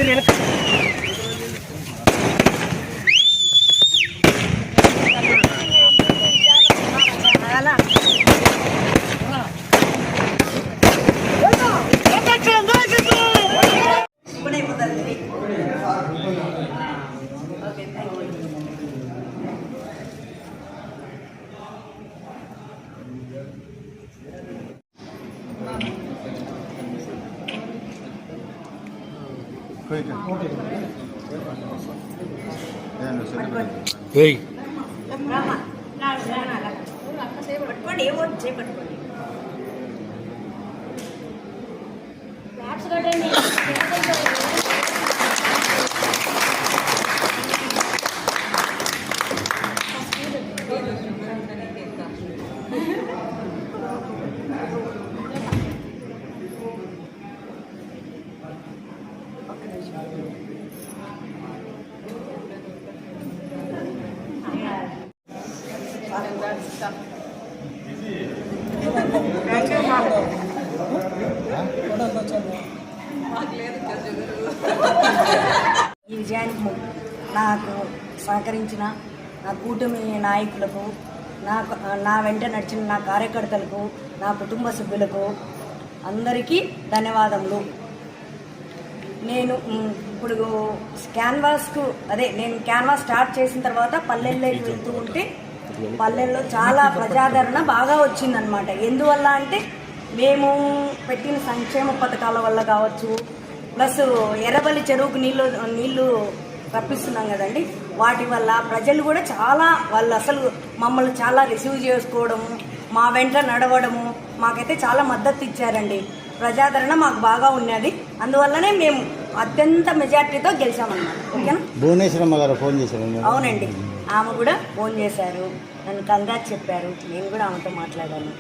ఈ విజయానికి నాకు సహకరించిన నా కూటమి నాయకులకు, నా వెంట నడిచిన నా కార్యకర్తలకు, నా కుటుంబ సభ్యులకు అందరికీ ధన్యవాదములు. నేను ఇప్పుడు నేను క్యాన్వాస్ స్టార్ట్ చేసిన తర్వాత పల్లెల్లోకి వెళ్తూ ఉంటే పల్లెల్లో చాలా ప్రజాదరణ బాగా వచ్చిందనమాట. ఎందువల్ల అంటే మేము పెట్టిన సంక్షేమ పథకాల వల్ల కావచ్చు, ప్లస్ ఎర్రబల్లి చెరువుకు నీళ్లు రప్పిస్తున్నాం కదండి, వాటి వల్ల ప్రజలు కూడా వాళ్ళు అసలు మమ్మల్ని చాలా రిసీవ్ చేసుకోవడము, మా వెంట నడవడము, మాకైతే చాలా మద్దతు ఇచ్చారండి. ప్రజాదరణ మాకు బాగా ఉన్నది. అందువల్లనే మేము అత్యంత మెజార్టీతో గెలిచామన్నమాట. ఓకేనా? భువనేశ్వరమ్మ గారు ఫోన్ చేశారు. అవునండి, ఆమె కూడా ఫోన్ చేశారు, నన్ను కంగ్రాట్స్ చెప్పారు. నేను కూడా ఆమెతో మాట్లాడాను.